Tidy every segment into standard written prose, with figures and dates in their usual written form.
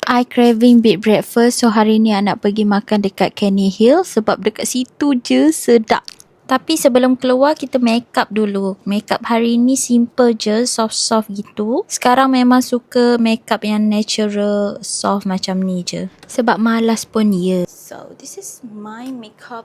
I craving big breakfast, so hari ni I nak pergi makan dekat Kenny Hill sebab dekat situ je sedap. Tapi sebelum keluar kita make up dulu. Make up hari ni simple je, soft-soft gitu. Sekarang memang suka make up yang natural, soft macam ni je. Sebab malas pun ya. So this is my makeup.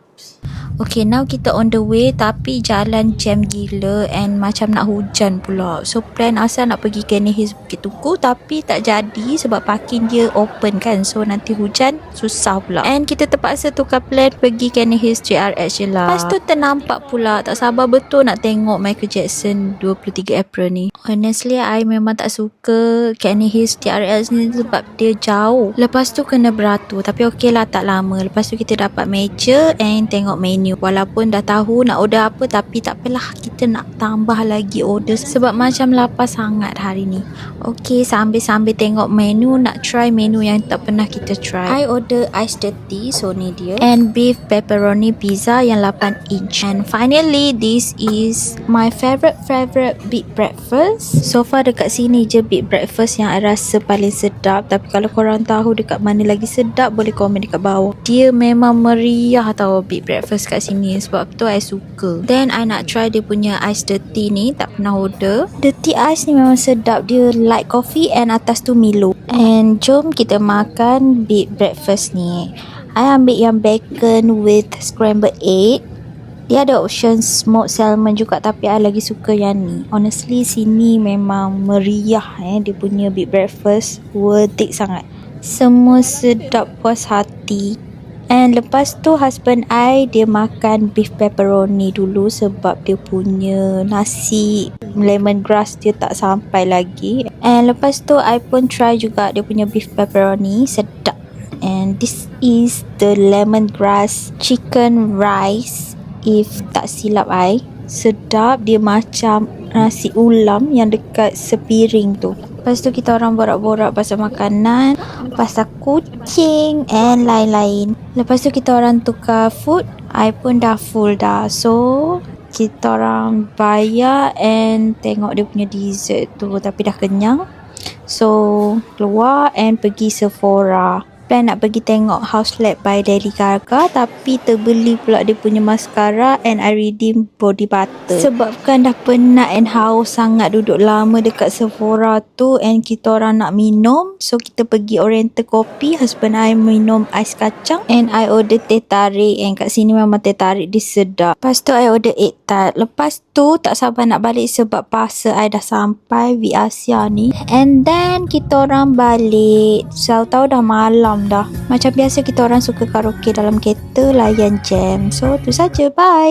Okay, now kita on the way tapi jalan jam gila and macam nak hujan pula. So plan asal nak pergi Kenny Hills Bukit Tuku tapi tak jadi sebab parking dia open kan. So nanti hujan susah pula. And kita terpaksa tukar plan pergi Kenny Hills JRH je lah. Lepas tu ternampak pula, tak sabar betul nak tengok Michael Jackson 23 April ni. Honestly, I memang tak suka Kenny Hills JRH ni sebab dia jauh. Lepas tu kena beratur tapi okey lah, tak lama. Lepas tu kita dapat meja and tengok menu. Walaupun dah tahu nak order apa tapi tak apalah, kita nak tambah lagi order sebab macam lapar sangat hari ni. Okay, sambil-sambil tengok menu, nak try menu yang tak pernah kita try. I order iced tea, so ni dia. And beef pepperoni pizza yang 8 inch. And finally, this is my favorite big breakfast. So far dekat sini je big breakfast yang I rasa paling sedap. Tapi kalau korang tahu dekat mana lagi sedap, boleh komen dekat bawah. Dia memang meriah tau big breakfast kat sini, sebab tu I suka. Then I nak try dia punya iced tea ni, tak pernah order. The tea ice ni memang sedap, dia light coffee and atas tu Milo. And jom kita makan big breakfast ni. I ambil yang bacon with scrambled egg. Dia ada option smoked salmon juga tapi I lagi suka yang ni. Honestly sini memang meriah dia punya big breakfast, worth it sangat. Semua sedap puas hati. And lepas tu husband I dia makan beef pepperoni dulu sebab dia punya nasi lemongrass dia tak sampai lagi. And lepas tu I pun try juga dia punya beef pepperoni, sedap. And this is the lemongrass chicken rice, if tak silap I. Sedap, dia macam nasi ulam yang dekat sepiring tu. Lepas tu kita orang borak-borak pasal makanan, pasal kucing and lain-lain. Lepas tu kita orang tukar food. I pun dah full dah. So kita orang bayar and tengok dia punya dessert tu, tapi dah kenyang. So keluar and pergi Sephora. Plan nak pergi tengok House Lab by Lady Gaga tapi terbeli pula dia punya mascara and I redeem body butter. Sebabkan dah penat and haus sangat duduk lama dekat Sephora tu and kita orang nak minum. So kita pergi Oriental Coffee, husband I minum ais kacang and I order teh tarik, and kat sini memang teh tarik dia sedap. Lepas tu I order egg tart. Lepas tu tak sabar nak balik sebab parcel I dah sampai di Asia ni. And then kita orang balik. Tahu dah malam dah. Macam biasa kita orang suka karaoke dalam kereta, layan jam. So tu saja, bye.